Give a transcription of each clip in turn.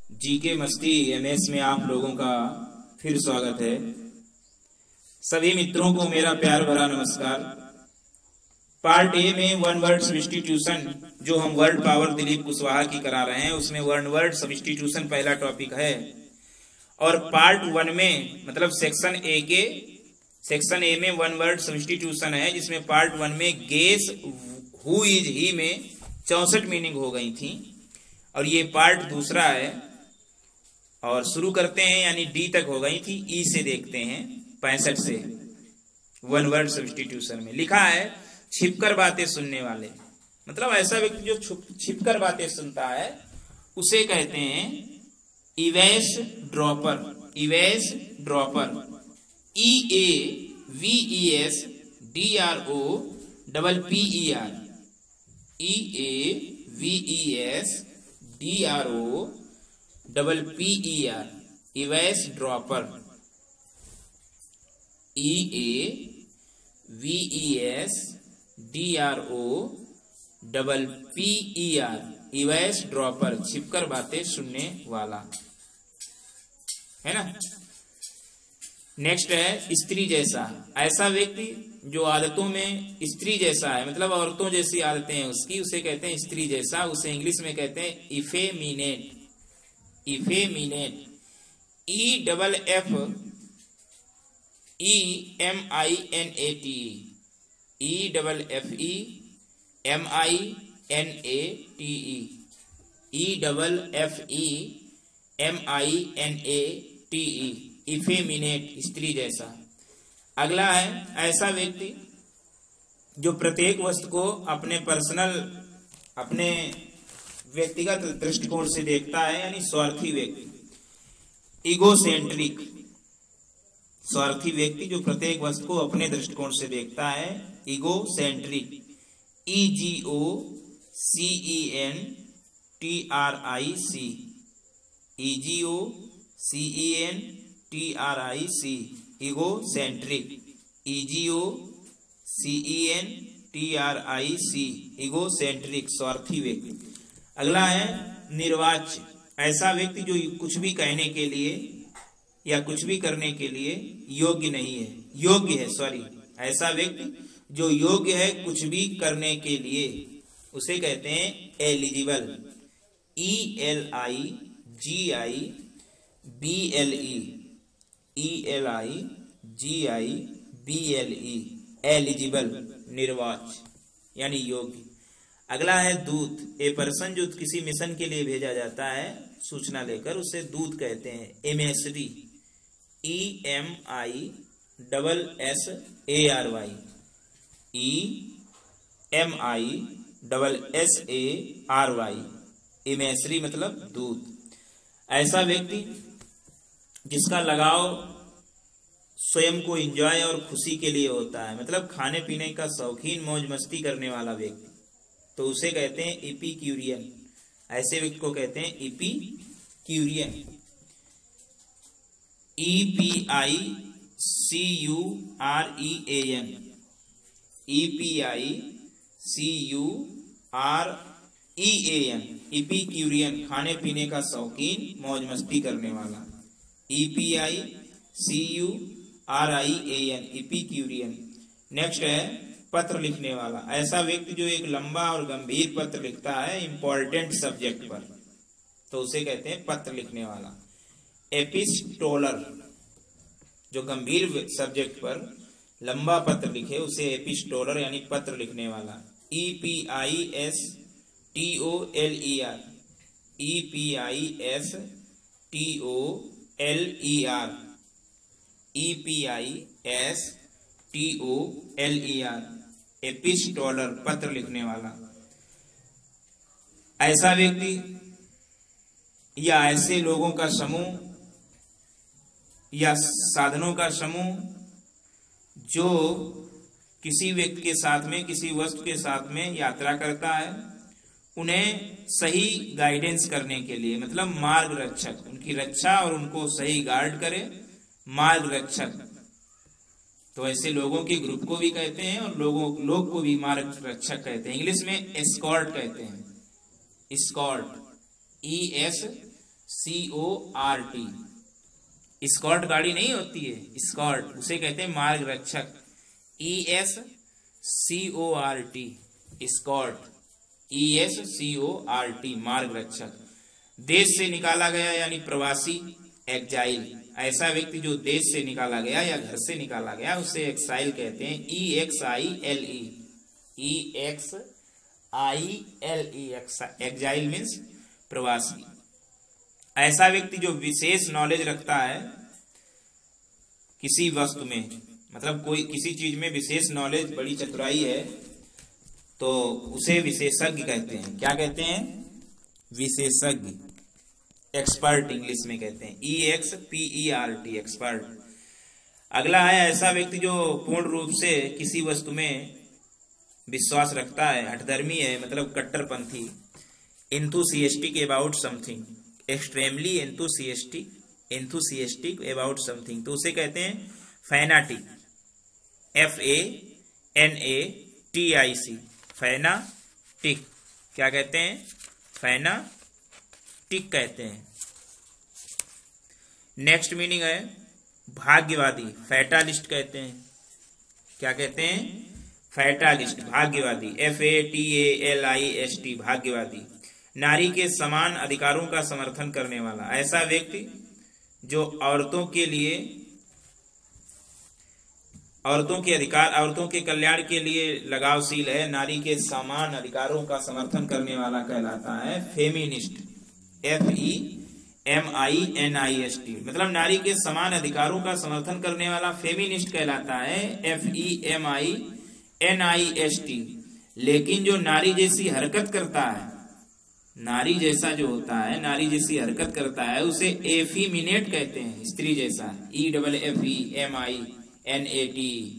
GK मस्ती MS में आप लोगों का फिर स्वागत है। सभी मित्रों को मेरा प्यार भरा नमस्कार। पार्ट ए में वन वर्ड सब्स्टिट्यूशन जो हम वर्ड पावर दिलीप कुशवाहा की करा रहे हैं, उसमें वन वर्ड सब्स्टिट्यूशन पहला टॉपिक है। और पार्ट वन में मतलब सेक्शन ए में वन वर्ड सब्स्टिट्यूशन है, जिसमें पार्ट वन में गेस हु इज ही में 64 मीनिंग हो गई थी और ये पार्ट दूसरा है। और शुरू करते हैं, यानी डी तक हो गई थी, ई से देखते हैं 65 से। वन वर्ड सब्स्टिट्यूशन में लिखा है छिपकर बातें सुनने वाले, मतलब ऐसा व्यक्ति जो छिपकर बातें सुनता है उसे कहते हैं इवेस dropper. इवेस dropper, EAVES DROPPER, EAVES DROPPER, इवेस dropper. EAVES DROPPER, इवेस dropper, छिपकर बातें सुनने वाला, है ना। नेक्स्ट है स्त्री जैसा। ऐसा व्यक्ति जो आदतों में स्त्री जैसा है, मतलब औरतों जैसी आदतें हैं उसकी, उसे कहते हैं स्त्री जैसा। उसे इंग्लिश में कहते हैं इफेमिनेट। इफेमिनेट, EFFEMINATE, EFFEMINATE, इफेमिनेट, स्त्री जैसा। अगला है ऐसा व्यक्ति जो प्रत्येक वस्तु को अपने अपने व्यक्तिगत दृष्टिकोण से देखता है, यानी स्वार्थी व्यक्ति। इगोसेंट्रिक, स्वार्थी व्यक्ति जो प्रत्येक वस्तु को अपने दृष्टिकोण से देखता है, egocentric. EGOCENTRIC, egocentric, EGOCENTRIC, egocentric, स्वार्थी व्यक्ति। अगला है निर्वाच्य। ऐसा व्यक्ति जो कुछ भी कहने के लिए या कुछ भी करने के लिए योग्य नहीं है, योग्य है, सॉरी, ऐसा व्यक्ति जो योग्य है कुछ भी करने के लिए, उसे कहते हैं एलिजिबल। ELIGIBLE, एलिजिबल, निर्वाच्य, यानी योग्य। अगला है दूत। ए पर्सन जो किसी मिशन के लिए भेजा जाता है सूचना लेकर, उसे दूत कहते हैं। एमएसडी, EMISSARY, EMISSARY, एमएसडी मतलब दूत। ऐसा व्यक्ति जिसका लगाव स्वयं को एंजॉय और खुशी के लिए होता है, मतलब खाने पीने का शौकीन, मौज मस्ती करने वाला व्यक्ति, तो उसे कहते हैं इपिक्यूरियन। ऐसे व्यक्ति को कहते हैं इपिक्यूरियन। EPICUREAN, EPICUREAN, इपिक्यूरियन, खाने पीने का शौकीन, मौज मस्ती करने वाला। EPICUREAN, इपिक्यूरियन। नेक्स्ट है पत्र लिखने वाला। ऐसा व्यक्ति जो एक लंबा और गंभीर पत्र लिखता है इंपॉर्टेंट सब्जेक्ट पर, तो उसे कहते हैं पत्र लिखने वाला। एपिस्टोलर, जो गंभीर सब्जेक्ट पर लंबा पत्र लिखे उसे एपिस्टोलर यानी पत्र लिखने वाला। EPISTOLER, एपिस्टोलर, पत्र लिखने वाला। ऐसा व्यक्ति या ऐसे लोगों का समूह या साधनों का समूह जो किसी व्यक्ति के साथ में, किसी वस्तु के साथ में यात्रा करता है, उन्हें सही गाइडेंस करने के लिए, मतलब मार्गरक्षक, उनकी रक्षा और उनको सही गाइड करे, मार्गरक्षक। तो ऐसे लोगों के ग्रुप को भी कहते हैं और लोग को भी मार्गरक्षक कहते हैं। इंग्लिश में एस्कॉर्ट कहते हैं, एस्कॉर्ट, CORT। स्कॉट गाड़ी नहीं होती है, स्कॉट, उसे कहते हैं मार्ग रक्षक। ESCORT, स्कॉट, ESCORT, मार्ग रक्षक। देश से निकाला गया यानी प्रवासी, एक्जाइल। ऐसा व्यक्ति जो देश से निकाला गया या घर से निकाला गया उसे एक्साइल कहते हैं। EXILE, एक्जाइल मीन्स प्रवासी। ऐसा व्यक्ति जो विशेष नॉलेज रखता है किसी वस्तु में, मतलब कोई किसी चीज में विशेष नॉलेज, बड़ी चतुराई है, तो उसे विशेषज्ञ कहते हैं। क्या कहते हैं? विशेषज्ञ, एक्सपर्ट इंग्लिश में कहते हैं। EXPERT, expert. अगला है ऐसा व्यक्ति जो पूर्ण रूप से किसी वस्तु में विश्वास रखता है, हठधर्मी है, मतलब कट्टरपंथी। enthusiastic about something, extremely enthusiastic about something, तो उसे कहते हैं फैनाटिक, FANATIC, फैनाटिक। क्या कहते हैं? फैनाटिक कहते हैं। नेक्स्ट मीनिंग है भाग्यवादी, फैटालिस्ट कहते हैं। क्या कहते हैं? फैटालिस्ट, भाग्यवादी, FATALIST, भाग्यवादी। नारी के समान अधिकारों का समर्थन करने वाला, ऐसा व्यक्ति जो औरतों के लिए, औरतों के अधिकार, औरतों के कल्याण के लिए लगावशील है, नारी के समान अधिकारों का समर्थन करने वाला कहलाता है फेमिनिस्ट, FEMINIST, मतलब नारी के समान अधिकारों का समर्थन करने वाला फेमिनिस्ट कहलाता है, FEMINIST। लेकिन जो नारी जैसी हरकत करता है, नारी जैसा जो होता है, नारी जैसी हरकत करता है, उसे एफीमिनेट कहते हैं, स्त्री जैसा, EFFEMINAT।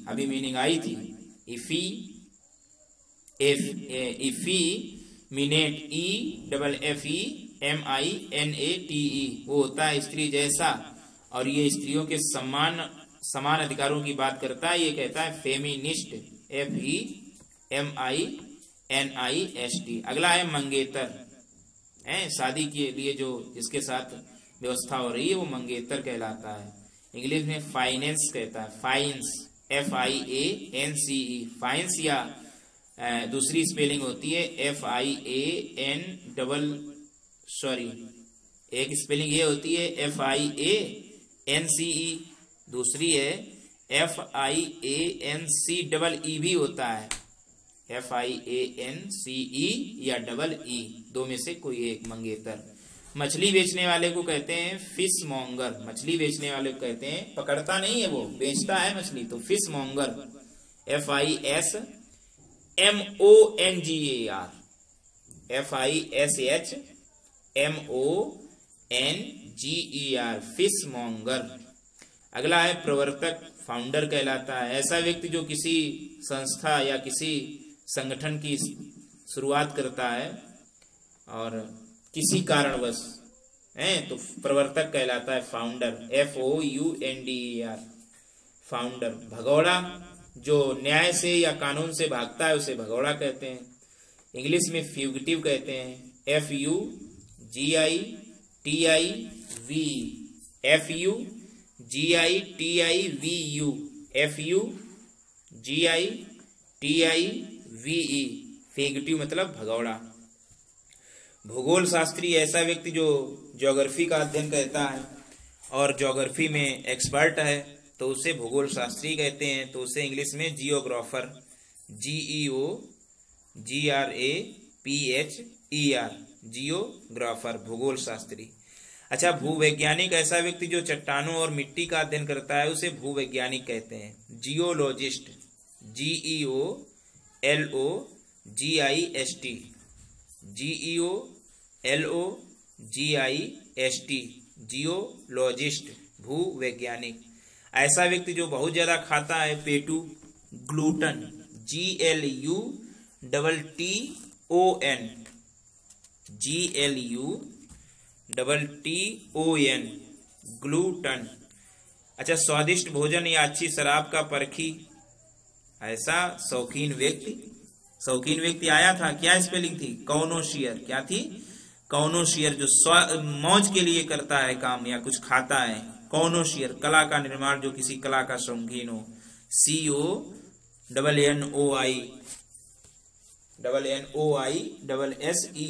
अभी मीनिंग आई थी, इफीमिनेट, EFFEMINATE, वो होता है स्त्री जैसा, और ये स्त्रियों के समान अधिकारों की बात करता है, ये कहता है फेमिनिस्ट, FEMINIST। अगला है मंगेतर, शादी के लिए जो जिसके साथ व्यवस्था हो रही है वो मंगेतर कहलाता है। इंग्लिश में फाइनेंस कहता है, फाइन्स, FIANCE, फाइन्स, या दूसरी स्पेलिंग होती है एक स्पेलिंग ये होती है FIANCE, दूसरी है FIANCEE भी होता है, FIANCE या EE, दो में से कोई एक, मंगेतर। मछली बेचने वाले को कहते हैं फिश मॉन्गर, मछली बेचने वाले को कहते हैं, पकड़ता नहीं है वो, बेचता है मछली, तो fish monger, FISMONGER, FISHMONGER, fish monger. अगला है प्रवर्तक, फाउंडर कहलाता है, ऐसा व्यक्ति जो किसी संस्था या किसी संगठन की शुरुआत करता है और किसी कारणवश तो प्रवर्तक कहलाता है फाउंडर, FOUNDER, फाउंडर। भगौड़ा, जो न्याय से या कानून से भागता है उसे भगौड़ा कहते हैं। इंग्लिश में फ्यूगिटिव कहते हैं, FUGITIVE, फ्यूगिटिव मतलब भगौड़ा। भूगोल शास्त्री, ऐसा व्यक्ति जो ज्योग्राफी का अध्ययन करता है और ज्योग्राफी में एक्सपर्ट है तो उसे भूगोल शास्त्री कहते हैं, तो उसे इंग्लिश में जियोग्राफर, GEOGRAPHER, जियोग्राफर, भूगोल शास्त्री। अच्छा, भूवैज्ञानिक, ऐसा व्यक्ति जो चट्टानों और मिट्टी का अध्ययन करता है उसे भूवैज्ञानिक कहते हैं। जियोलॉजिस्ट, GEOLOGIST, GEOLOGIST, जियोलॉजिस्ट, भूवैज्ञानिक। ऐसा व्यक्ति जो बहुत ज्यादा खाता है, पेटू, ग्लूटन, GLUTTON, ग्लूटन। अच्छा, स्वादिष्ट भोजन या अच्छी शराब का परखी, ऐसा शौकीन व्यक्ति आया था, क्या स्पेलिंग थी? कॉनोशियर, क्या थी? कॉनोशियर जो मौज के लिए करता है काम या कुछ खाता है। कॉनोशियर कला का निर्माण, जो किसी कला का शौकीन हो।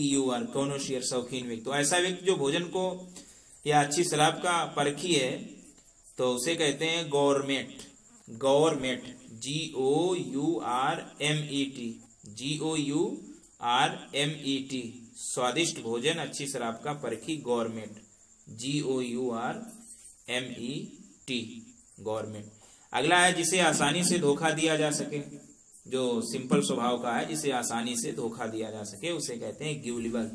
CONNOISSEUR कॉनोशियर शौकीन व्यक्ति। तो ऐसा व्यक्ति जो भोजन को या अच्छी शराब का परखी है तो उसे कहते हैं गौरमेट। गौरमेट GOURMET स्वादिष्ट भोजन अच्छी शराब का परखी गौरमेट GOURMET गौरमेट। अगला है जिसे आसानी से धोखा दिया जा सके, जो सिंपल स्वभाव का है, जिसे आसानी से धोखा दिया जा सके, उसे कहते हैं ग्यूलिबल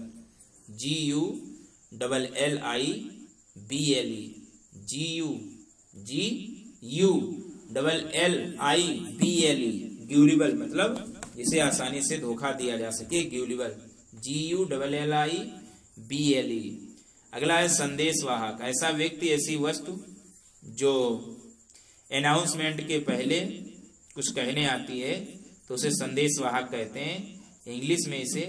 GULLIBLE ग्यूलिबल मतलब जिसे आसानी से धोखा दिया जा सके, ग्यूलिबल GULLIBLE। अगला है संदेशवाहक। ऐसा व्यक्ति, ऐसी वस्तु जो अनाउंसमेंट के पहले कुछ कहने आती है तो उसे संदेशवाहक कहते हैं। इंग्लिश में इसे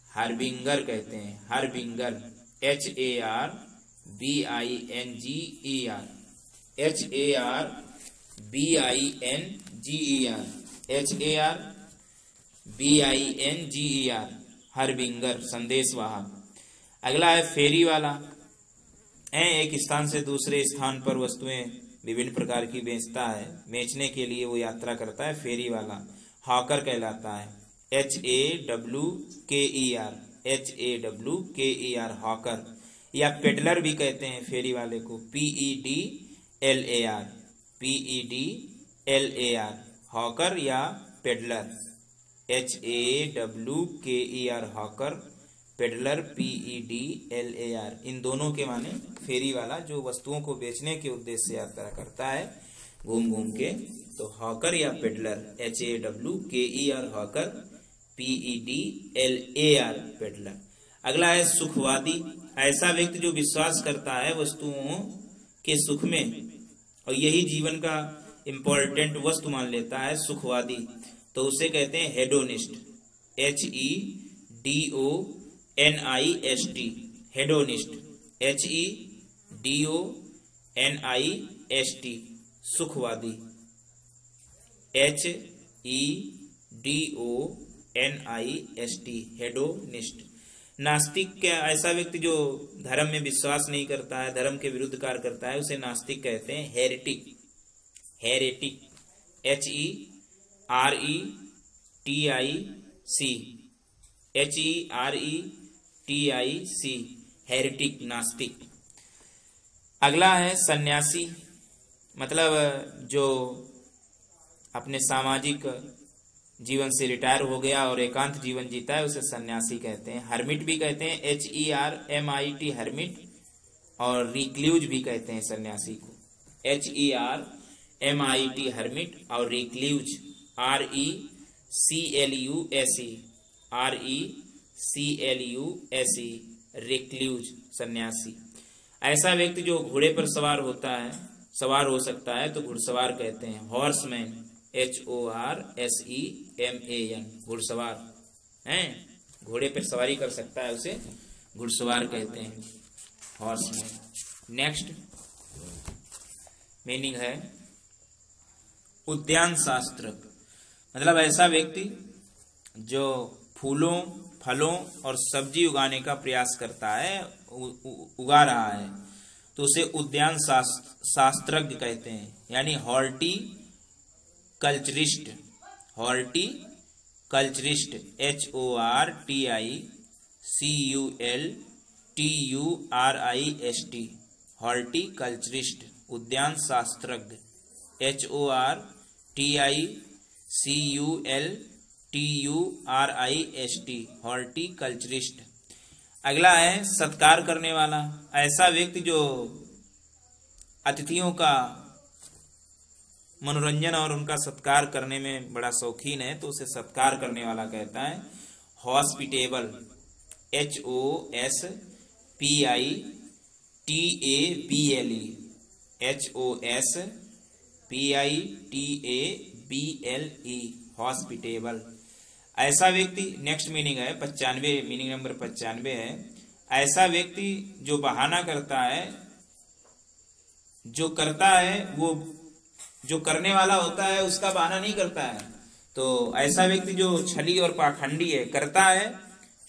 हार्बिंगर कहते हैं। हार्बिंगर HARBINGER हार्बिंगर संदेशवाहक। अगला है फेरी वाला। एक स्थान से दूसरे स्थान पर वस्तुएं विभिन्न प्रकार की बेचता है, बेचने के लिए वो यात्रा करता है, फेरी वाला हॉकर कहलाता है। HAWKER हॉकर, या पेडलर भी कहते हैं फेरी वाले को, PEDLAR हॉकर या peddler. HAWKER hawker, peddler PEDLAR। इन दोनों के माने फेरी वाला जो वस्तुओं को बेचने के उद्देश्य से यात्रा करता है घूम घूम के, तो हॉकर या peddler. HAWKER hawker, PEDLAR peddler. अगला है सुखवादी। ऐसा व्यक्ति जो विश्वास करता है वस्तुओं के सुख में और यही जीवन का इम्पोर्टेंट वस्तु मान लेता है, सुखवादी, तो उसे कहते हैं hedonist. HEDONIST hedonist, HEDONIST सुखवादी, HEDONIST hedonist. नास्तिक क्या? ऐसा व्यक्ति जो धर्म में विश्वास नहीं करता है, धर्म के विरुद्ध कार्य करता है, उसे नास्तिक कहते हैं। हेरेटिक हेरेटिक HERETIC हेरेटिक नास्तिक। अगला है सन्यासी, मतलब जो अपने सामाजिक जीवन से रिटायर हो गया और एकांत जीवन जीता है, उसे सन्यासी कहते हैं। हर्मिट भी कहते हैं, HERMIT हर्मिट, और रिक्ल्यूज भी कहते हैं सन्यासी को, HERMIT हर्मिट, और रिक्ल्यूज RECLUSE रिक्ल्यूज सन्यासी। ऐसा व्यक्ति जो घोड़े पर सवार सवार हो सकता है तो घुड़सवार कहते हैं। हॉर्समैन HORSEMAN घुड़सवार हैं, घोड़े पर सवारी कर सकता है उसे घुड़सवार कहते हैं, हॉर्समैन। नेक्स्ट मीनिंग है उद्यान शास्त्र, मतलब ऐसा व्यक्ति जो फूलों, फलों और सब्जी उगाने का प्रयास करता है, उगा रहा है, तो उसे उद्यान शास्त्रज्ञ कहते हैं, यानी हॉर्टिकल्चरिस्ट। हॉर्टिकल्चरिस्ट HORTICULTURIST हॉर्टिकल्चरिस्ट उद्यान शास्त्रज्ञ, HORTICULTURIST हॉर्टिकल्चरिस्ट। अगला है सत्कार करने वाला। ऐसा व्यक्ति जो अतिथियों का मनोरंजन और उनका सत्कार करने में बड़ा शौकीन है, तो उसे सत्कार करने वाला कहता है। Hospitable HOSPITABLE hospitable. ऐसा व्यक्ति, नेक्स्ट मीनिंग है 95, मीनिंग नंबर 95 है। ऐसा व्यक्ति जो बहाना करता है, जो करता है वो जो करने वाला होता है उसका बहाना नहीं करता है। तो ऐसा व्यक्ति जो छली और पाखंडी है, करता है,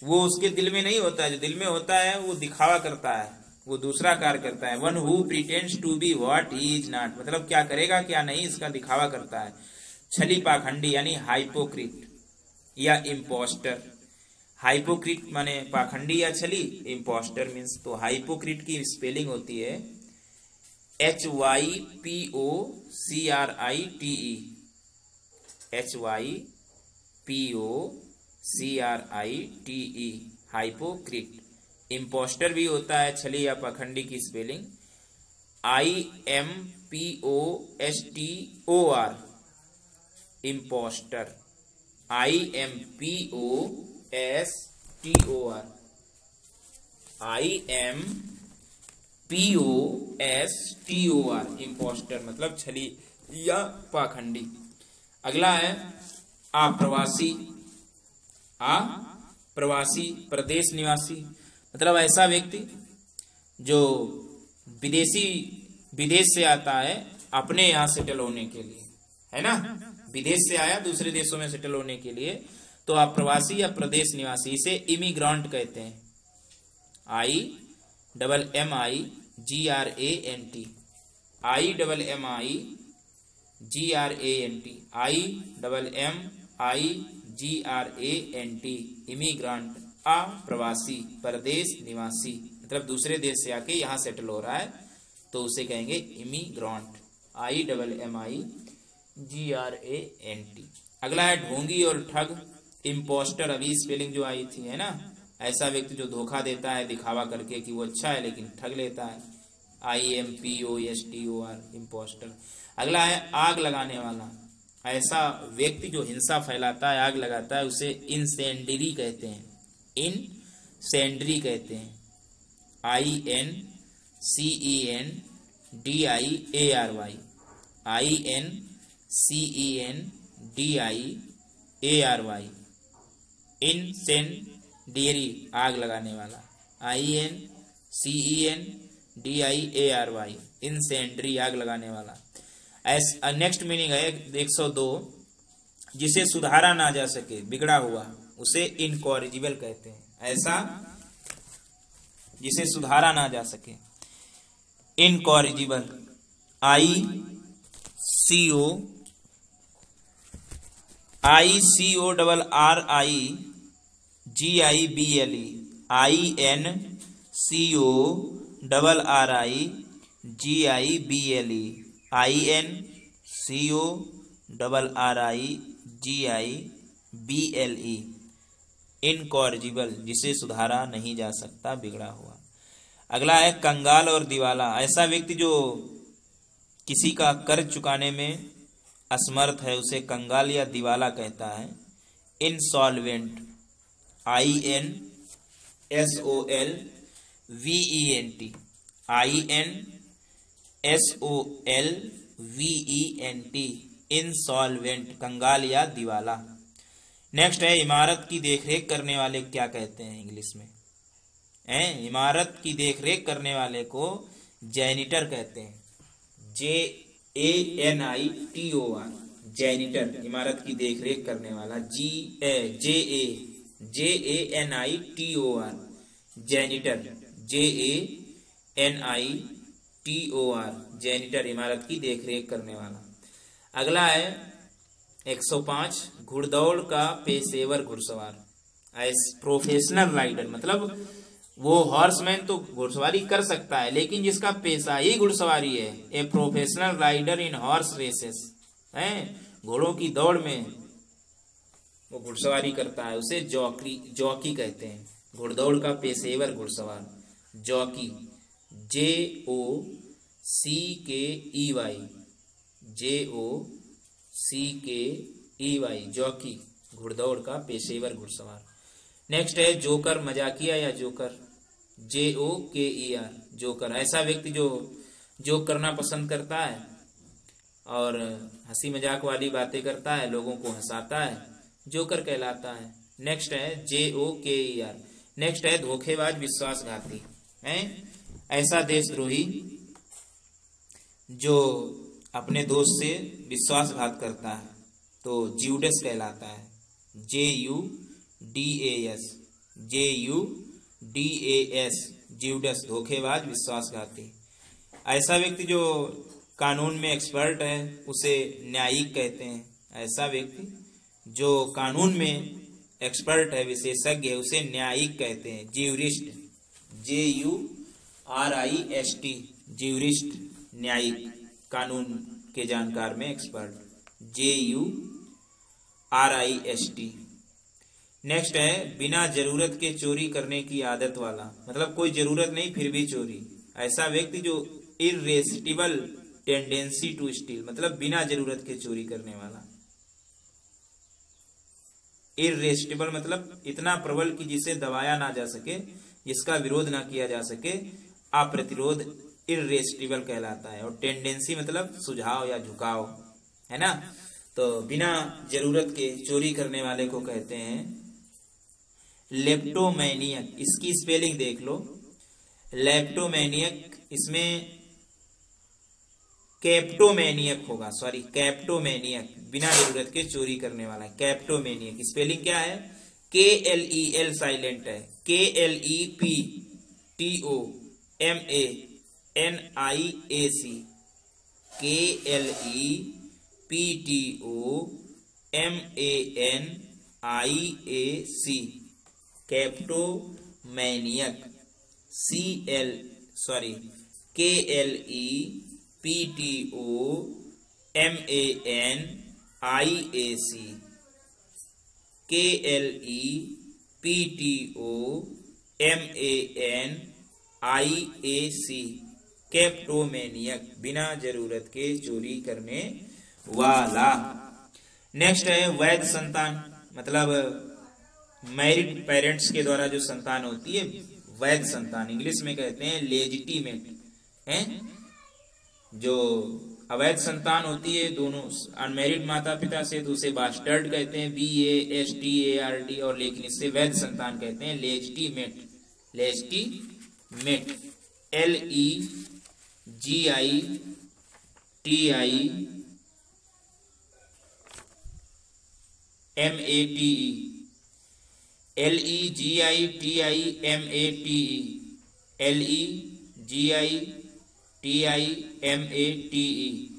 वो उसके दिल में नहीं होता है। जो दिल में होता है वो दिखावा करता है, वो दूसरा कार्य करता है। One who pretends to be what he is not, मतलब क्या करेगा क्या नहीं इसका दिखावा करता है। छली पाखंडी यानी हाइपोक्रिट या इम्पोस्टर। हाइपोक्रिट माने पाखंडी या छली, इम्पोस्टर मीन्स, तो हाइपोक्रिट की स्पेलिंग होती है HYPOCRITE, HYPOCRITE, हाइपोक्रिट। इम्पोस्टर भी होता है छली या पाखंडी की spelling IMPOSTOR, impostor, IMPOSTOR, IMPOSTOR, impostor मतलब छली या पाखंडी। अगला है अप्रवासी। अप्रवासी, प्रदेश निवासी, मतलब ऐसा व्यक्ति जो विदेश से आता है अपने यहाँ सेटल होने के लिए, है ना, विदेश से आया दूसरे देशों में सेटल होने के लिए, तो आप प्रवासी या प्रदेश निवासी, इसे इमिग्रांट कहते हैं। IMMIGRANT, IMMIGRANT, इमिग्रांट, अप्रवासी, परदेश निवासी, मतलब दूसरे देश से आके यहाँ सेटल हो रहा है तो उसे कहेंगे इमिग्रांट, IMMIGRANT। अगला है ढोंगी और ठग, इम्पोस्टर, अभी स्पेलिंग जो आई थी, है ना, ऐसा व्यक्ति जो धोखा देता है दिखावा करके कि वो अच्छा है लेकिन ठग लेता है, IMPOSTOR, इम्पोस्टर। अगला है आग लगाने वाला, ऐसा व्यक्ति जो हिंसा फैलाता है, आग लगाता है, उसे इंसेंडरी कहते हैं, इंसेंडरी कहते हैं, INCENDRY, इंसेंडियरी, आग लगाने वाला, INCENDRY, इंसेंडरी, आग लगाने वाला। नेक्स्ट मीनिंग है 102, जिसे सुधारा ना जा सके, बिगड़ा हुआ, उसे इनकॉरिजिबल कहते हैं। ऐसा जिसे सुधारा ना जा सके, इनकॉरिजिबल, ICORRIGIBLE, INCORRIGIBLE, इनकॉरिजिबल, जिसे सुधारा नहीं जा सकता, बिगड़ा हुआ। अगला है कंगाल और दिवाला, ऐसा व्यक्ति जो किसी का कर्ज चुकाने में असमर्थ है उसे कंगाल या दिवाला कहता है। इंसॉल्वेंट, INSOLVENT, इंसॉल्वेंट, कंगाल या दिवाला। नेक्स्ट है इमारत की देखरेख करने वाले क्या कहते हैं इंग्लिश में, इमारत की देखरेख करने वाले को जैनिटर कहते हैं, JANITOR, जैनिटर, इमारत की देखरेख करने वाला, JANITOR, जैनिटर, JANITOR, जैनिटर, इमारत की देखरेख करने वाला। अगला है 105, घुड़दौड़ का पेशेवर घुड़सवार, प्रोफेशनल राइडर, मतलब वो हॉर्समैन तो घुड़सवारी कर सकता है लेकिन जिसका पेशा ही घुड़सवारी है, a professional rider in horse races, घोड़ों की दौड़ में वो घुड़सवारी करता है, उसे जॉकी कहते हैं। घुड़दौड़ का पेशेवर घुड़सवार, जॉकी, JOCKEY, जॉकी, घुड़दौड़ का पेशेवर घुड़सवार। नेक्स्ट है जोकर, मजाकिया या जोकर, JOKER, जोकर, ऐसा व्यक्ति जो जोक करना पसंद करता है और हंसी मजाक वाली बातें करता है, लोगों को हंसाता है, जोकर कहलाता है। नेक्स्ट है JOKER, नेक्स्ट है धोखेबाज विश्वासघाती है, ऐसा देशद्रोही जो अपने दोस्त से विश्वासघात करता है तो ज्यूडस कहलाता है, JUDAS, ज्यूडस, धोखेबाज विश्वासघाती। ऐसा व्यक्ति जो कानून में एक्सपर्ट है उसे न्यायिक कहते हैं, ऐसा व्यक्ति जो कानून में एक्सपर्ट है, विशेषज्ञ है, उसे न्यायिक कहते हैं, ज्यूरिस्ट, JURIST, ज्यूरिस्ट, न्यायिक, कानून के जानकार में एक्सपर्ट, JURIST। नेक्स्ट है बिना जरूरत के चोरी करने की आदत वाला, मतलब कोई जरूरत नहीं फिर भी चोरी, ऐसा व्यक्ति जो इर्रेसिस्टिबल टेंडेंसी टू स्टील, मतलब बिना जरूरत के चोरी करने वाला। इर्रेसिस्टिबल मतलब इतना प्रबल कि जिसे दबाया ना जा सके, जिसका विरोध ना किया जा सके, अप्रतिरोध इर्रेसिस्टिबल कहलाता है। और टेंडेंसी मतलब सुझाव या झुकाव, है ना। तो बिना जरूरत के चोरी करने वाले को कहते हैं लेप्टोमैनियक। इसकी स्पेलिंग देख लो, लेप्टोमैनियक, इसमें कैप्टोमैनियक होगा, सॉरी कैप्टोमैनियक, बिना जरूरत के चोरी करने वाला, कैप्टोमैनियक। स्पेलिंग क्या है, KLEL साइलेंट है, KLEPTOMANIAC, KLEPTOMANIAC, कैप्टोमैनियक, KLEPTOMANIAC, KLEPTOMANIAC, कैप्टोमैनियक, बिना जरूरत के चोरी करने वाला। नेक्स्ट है वैध संतान, मतलब मैरिड पेरेंट्स के द्वारा जो संतान होती है वैध संतान, इंग्लिश में कहते हैं लेजिटिमेट, है। जो अवैध संतान होती है दोनों अनमैरिड माता पिता से, तो उसे बास्टर्ड कहते हैं, BASTARD, और लेकिन इससे वैध संतान कहते हैं लेजिटिमेट, लेजिटिमेट, LEGITIMATE,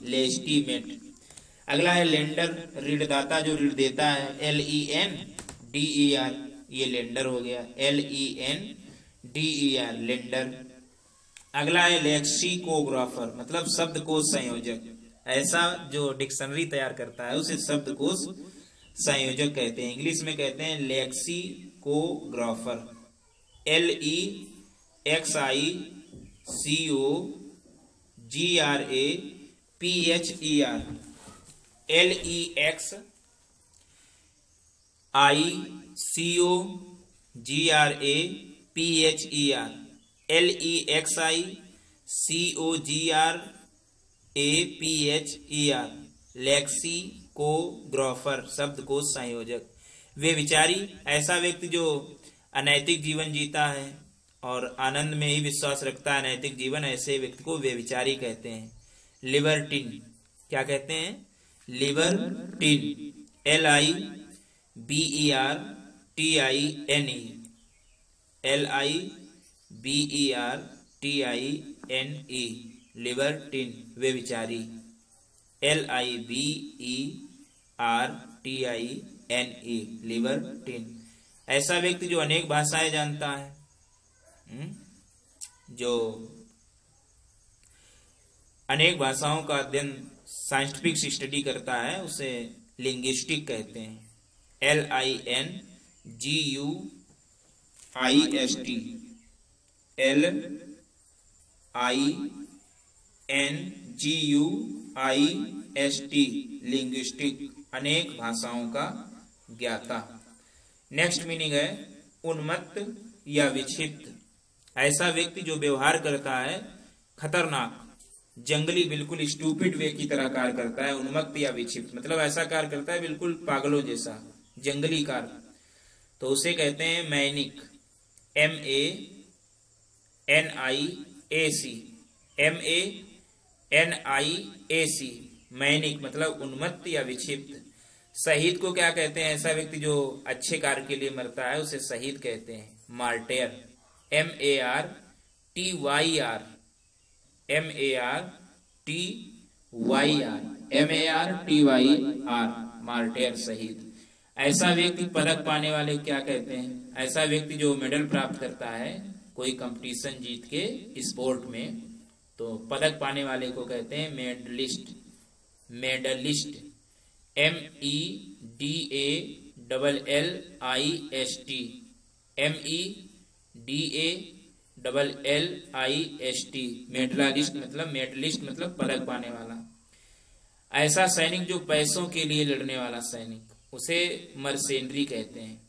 लेजिटिमेट। अगला है लेंडर, ऋणदाता जो ऋण देता है, LENDER, ये लेंडर हो गया, LENDER, लेंडर। अगला है लेक्सिकोग्राफर, मतलब शब्दकोश संयोजक, ऐसा जो डिक्शनरी तैयार करता है उसे शब्दकोश संयोजक कहते हैं, इंग्लिश में कहते हैं लेक्सिकोग्राफर, LEXICOGRAPHER, लेक्सिकोग्राफर, शब्दकोश संयोजक। वे विचारी, ऐसा व्यक्ति जो अनैतिक जीवन जीता है और आनंद में ही विश्वास रखता है, नैतिक जीवन, ऐसे व्यक्ति को वे विचारी कहते हैं। लिबर्टिन, क्या कहते हैं, लिबर्टिन, LIBERTINE, लिबर्टिन, वे विचारी, LIBERTINE, लिबर्टिन। ऐसा व्यक्ति जो अनेक भाषाएं जानता है, जो अनेक भाषाओं का अध्ययन साइंटिफिक स्टडी करता है, उसे लिंग्विस्टिक कहते हैं, LINGUIST, लिंग्विस्टिक, अनेक भाषाओं का ज्ञाता। नेक्स्ट मीनिंग है उन्मत्त या विक्षिप्त, ऐसा व्यक्ति जो व्यवहार करता है खतरनाक, जंगली, बिल्कुल स्टूपिड वे की तरह कार्य करता है, उन्मत्त या विक्षिप्त, मतलब ऐसा कार्य करता है बिल्कुल पागलों जैसा, जंगली कार्य, तो उसे कहते हैं मैनिक, MANIAC, मैनिक मतलब उन्मत्त या विक्षिप्त। शहीद को क्या कहते हैं? ऐसा व्यक्ति जो अच्छे कार्य के लिए मरता है उसे शहीद कहते हैं। मार्टेयर, MARTYR, मार्टेयर, शहीद। ऐसा व्यक्ति पदक पाने वाले क्या कहते हैं? ऐसा व्यक्ति जो मेडल प्राप्त करता है कोई कंपटीशन जीत के स्पोर्ट में, तो पदक पाने वाले को कहते हैं मेडलिस्ट। MEDALLIST, मेडलिस्ट मतलब पदक पाने वाला। ऐसा सैनिक जो पैसों के लिए लड़ने वाला सैनिक, उसे मर्सेनरी कहते हैं।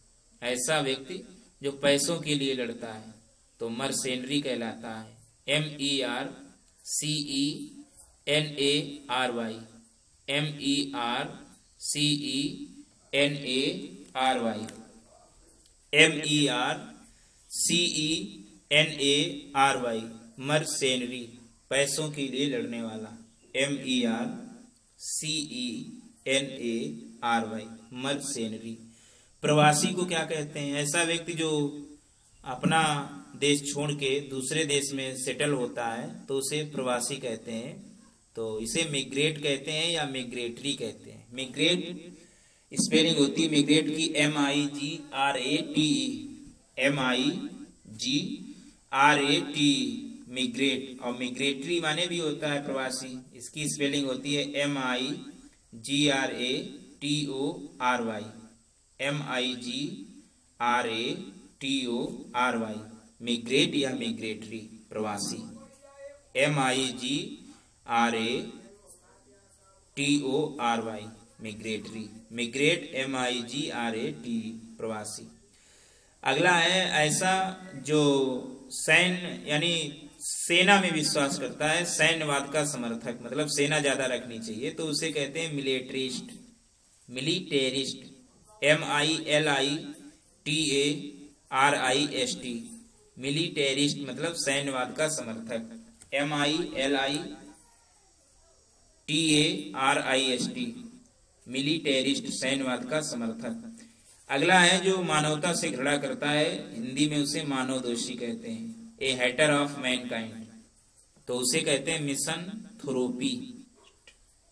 ऐसा व्यक्ति जो पैसों के लिए लड़ता है तो मर्सेनरी कहलाता है। MERCENARY, मर्सेनरी, पैसों के लिए लड़ने वाला। MERCENARY, mercenary. प्रवासी को क्या कहते हैं? ऐसा व्यक्ति जो अपना देश छोड़ के दूसरे देश में सेटल होता है तो उसे प्रवासी कहते हैं। तो इसे मिग्रेट कहते हैं या मिग्रेटरी कहते हैं। मिग्रेट स्पेलिंग होती है मिग्रेट की MIGRATE, मिग्रेट। और मिग्रेटरी माने भी होता है प्रवासी, इसकी स्पेलिंग होती है MIGRATORY, मिग्रेट या मिग्रेटरी, प्रवासी। MIGRATORY, मिग्रेटरी, मिग्रेट, MIGRATE, प्रवासी। अगला है ऐसा जो सैन्य यानी सेना में विश्वास करता है, सैन्यवाद का समर्थक, मतलब सेना ज्यादा रखनी चाहिए, तो उसे कहते हैं मिलिटेरिस्ट। MILITARIST, मिलिटेरिस्ट मतलब सैन्यवाद का समर्थक। MILITARIST, मिलिटेरिस्ट, सैन्यवाद का समर्थक। अगला है जो मानवता से घृणा करता है, हिंदी में उसे मानवदोषी कहते हैं। ए हेटर ऑफ मैनकाइंड, तो उसे कहते हैं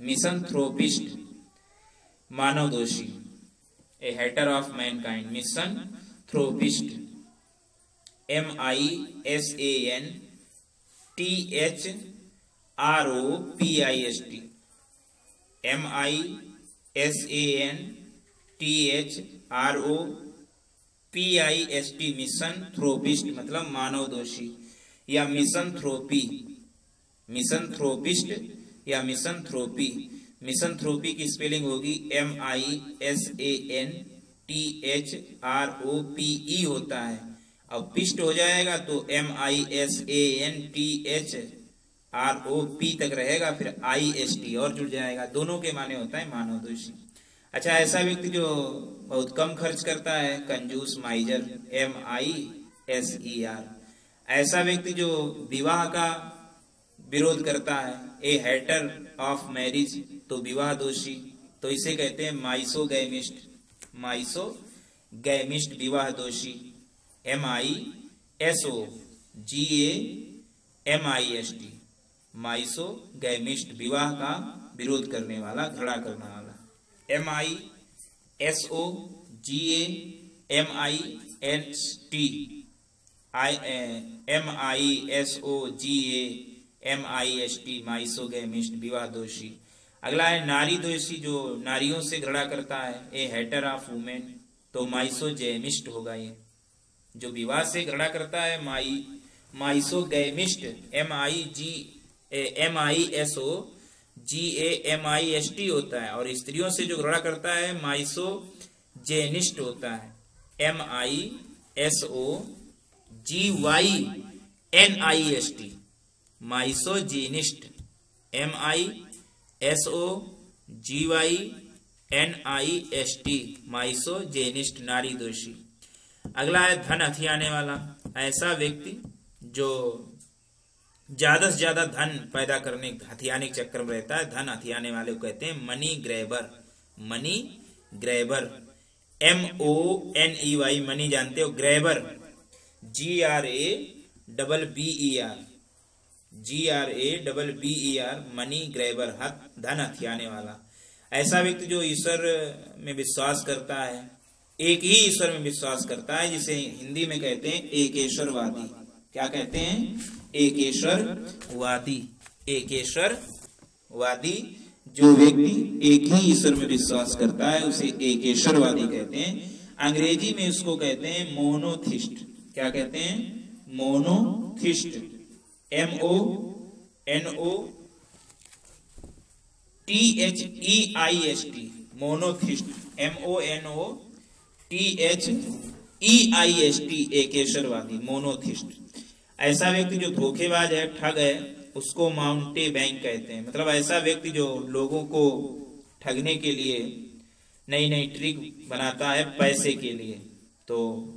मिसनथ्रोपिस्ट, मानवदोषी। A hater of mankind, misanthropist. MISANTHROPIST, misanthropist मतलब मानवदोषी या मिसनथ्रोपिस्ट या मिसनथ्रोपी। मिसनथ्रोपी की स्पेलिंग होगी MISANTHROPE होता है, अब पिस्ट हो जाएगा तो MISANTHROP तक रहेगा, फिर IST और जुड़ जाएगा, दोनों के माने होता है मानवदोषी। अच्छा, ऐसा व्यक्ति जो बहुत कम खर्च करता है, कंजूस, माइजर, MISER। ऐसा व्यक्ति जो विवाह का विरोध करता है, ए हेटर ऑफ मैरिज, तो विवाह दोषी, तो इसे कहते हैं माइसोगैमिस्ट, विवाह दोषी। MISOGAMIST, माइसोगैमिस्ट, विवाह का विरोध करने वाला, घृणा करने वाला। MISOGAMIST, माइसोगैमिस्ट, विवाह दोषी। अगला है नारी दोषी, जो नारियों से घृणा करता है, ए हेटर ऑफ वुमेन, तो माइसोजेमिस्ट होगा। ये जो विवाह से घृणा करता है माइसोगैमिस्ट, MISOGAMIST होता है, और स्त्रियों से जो घृणा करता है माइसोजेनिस्ट होता है, MISOGYNIST, माइसोजेनिस्ट, MISOGYNIST, माइसोजेनिस्ट, नारी दोषी। अगला है धन हथियाने वाला। ऐसा व्यक्ति जो ज्यादा से ज्यादा धन पैदा करने हथियाने के चक्कर में रहता है, धन हथियाने वाले को कहते हैं money grabber. Money grabber, MONEY, money जानते हो, ग्रैबर GRABBER, मनी ग्रैबर, धन हथियाने वाला। ऐसा व्यक्ति जो ईश्वर में विश्वास करता है, एक ही ईश्वर में विश्वास करता है, जिसे हिंदी में कहते हैं एकेश्वरवादी। क्या कहते हैं? एकेश्वरवादी। एकेश्वरवादी जो व्यक्ति एक ही ईश्वर में विश्वास करता है उसे एकेश्वरवादी कहते हैं। अंग्रेजी में उसको कहते हैं मोनोथिस्ट। क्या कहते हैं? मोनोथिस्ट। MONOTHEIST, monotheist. MONOTHEIST, एकेश्वरवादी, मोनोथिस्ट। ऐसा व्यक्ति जो धोखेबाज है, ठग है, उसको माउंटेबैंक कहते हैं। मतलब ऐसा व्यक्ति जो लोगों को ठगने के लिए नई नई ट्रिक बनाता है पैसे के लिए, तो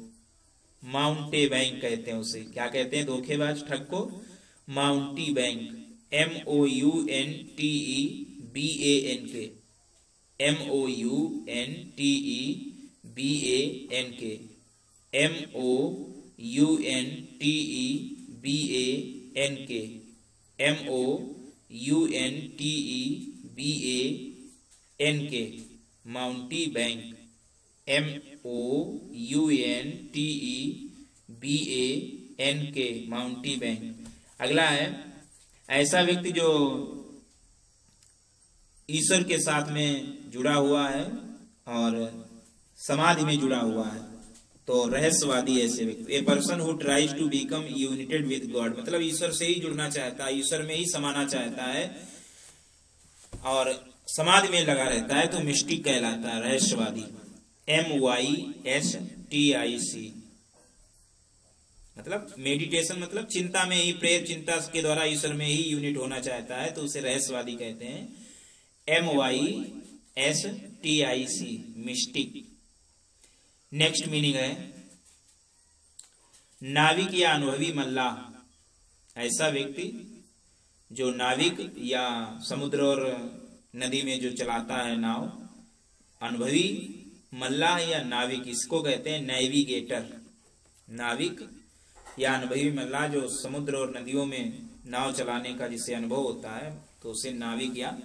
माउंटेबैंक कहते हैं उसे। क्या कहते हैं? धोखेबाज ठग को माउंटेबैंक। MOUNTEBANK, MOUNTEBANK, MOUNTEBANK, MOUNTEBANK, माउंटेबैंक, MOUNTEBANK, माउंटेबैंक। अगला है ऐसा व्यक्ति जो ईश्वर के साथ में जुड़ा हुआ है और समाधि में जुड़ा हुआ है, तो रहस्यवादी ऐसे व्यक्ति। A person who tries to become united with God, मतलब ईश्वर से ही जुड़ना चाहता है, ईश्वर में ही समाना चाहता है और समाधि में लगा रहता है, तो मिस्टिक कहलाता है, रहस्यवादी। MYSTIC, मतलब मेडिटेशन, मतलब चिंता में ही, प्रेयर चिंता के द्वारा ईश्वर में ही यूनिट होना चाहता है, तो उसे रहस्यवादी कहते हैं। MYSTIC, mistake. नेक्स्ट मीनिंग है नाविक या अनुभवी मल्लाह। ऐसा व्यक्ति जो नाविक या समुद्र और नदी में जो चलाता है नाव, अनुभवी मल्लाह या नाविक, इसको कहते हैं नेविगेटर। नाविक या अनुभवी मल्लाह जो समुद्र और नदियों में नाव चलाने का जिसे अनुभव होता है, तो उसे नाविक या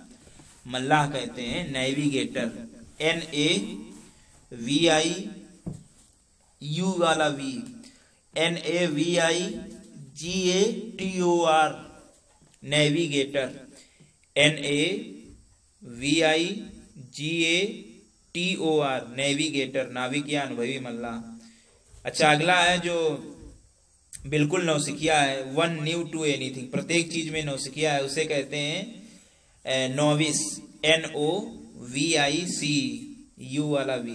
मल्लाह कहते हैं, नेविगेटर। NAVIU वाला V, NAVIGATOR, navigator. NAVIGATOR, navigator, नाविक या अनुभवी मल्लाह। अच्छा, अगला है जो बिल्कुल नौसिखिया है, वन न्यू टू एनीथिंग, प्रत्येक चीज में नौसिखिया है, उसे कहते हैं नोविस। NOVICE वाला V,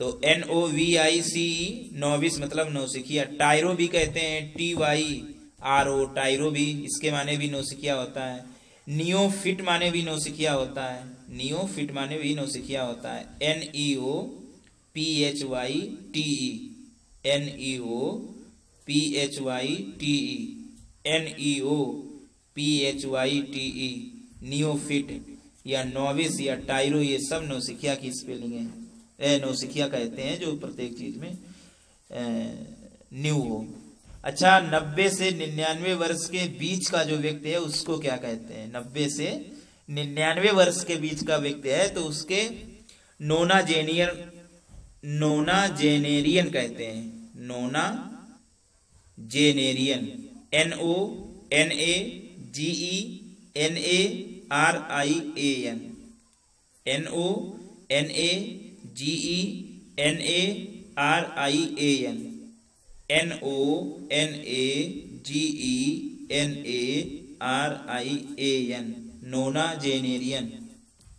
तो NOVICE, नोविस मतलब नौसिखिया। टायरो भी कहते हैं, TYRO, टायरो भी, इसके माने भी नौसिखिया होता है। नियोफिट माने भी नौसिखिया होता है, नियोफिट माने भी नौसिखिया होता है। NEOPHYTE, NEOPHYTE, नियोफिट या नोविस या टायरो, ये सब नौसिखिया की स्पेलिंग है। नौसिखिया कहते हैं जो प्रत्येक चीज में न्यू हो। अच्छा, 90 से 99 वर्ष के बीच का जो व्यक्ति है उसको क्या कहते हैं? 90 से 99 वर्ष के बीच का व्यक्ति है तो उसके नोनाजेनेरियन कहते हैं, नोनाजेनेरियन। NONAGENARIAN, NONAGENARIAN, NONAGENARIAN, नोनाजेनेरियन,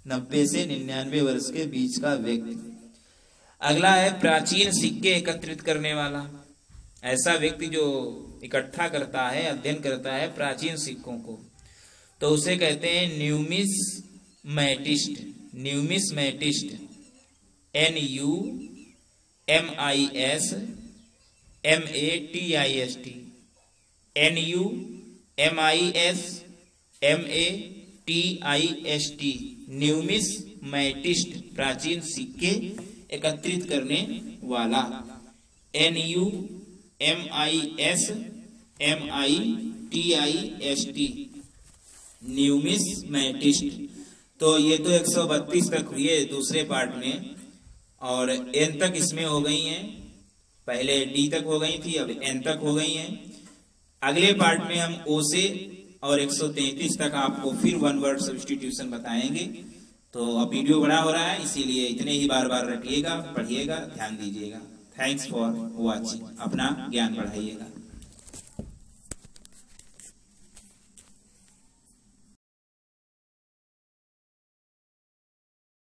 90 से 99 वर्ष के बीच का व्यक्ति। अगला है प्राचीन सिक्के एकत्रित करने वाला। ऐसा व्यक्ति जो इकट्ठा करता है, अध्ययन करता है प्राचीन सिक्कों को, तो उसे कहते हैं न्यूमिसमैटिस्ट। न्यूमिसमैटिस्ट, MIS MATIST, NU MIS MATIST, न्यूमिसमैटिस्ट, प्राचीन सिक्के एकत्रित करने वाला। NU MIS MITIST, न्यूमिसमैटिस्ट। तो ये तो 132 तक हुए दूसरे पार्ट में, और N तक इसमें हो गई हैं। पहले D तक हो गई थी, अब N तक हो गई हैं। अगले पार्ट में हम O से और 133 तक आपको फिर वन वर्ड सब्स्टिट्यूशन बताएंगे। तो अब वीडियो बड़ा हो रहा है, इसीलिए इतने ही बार बार रटिएगा, पढ़िएगा, ध्यान दीजिएगा। Thanks for watching. अपना ज्ञान बढ़ाइएगा।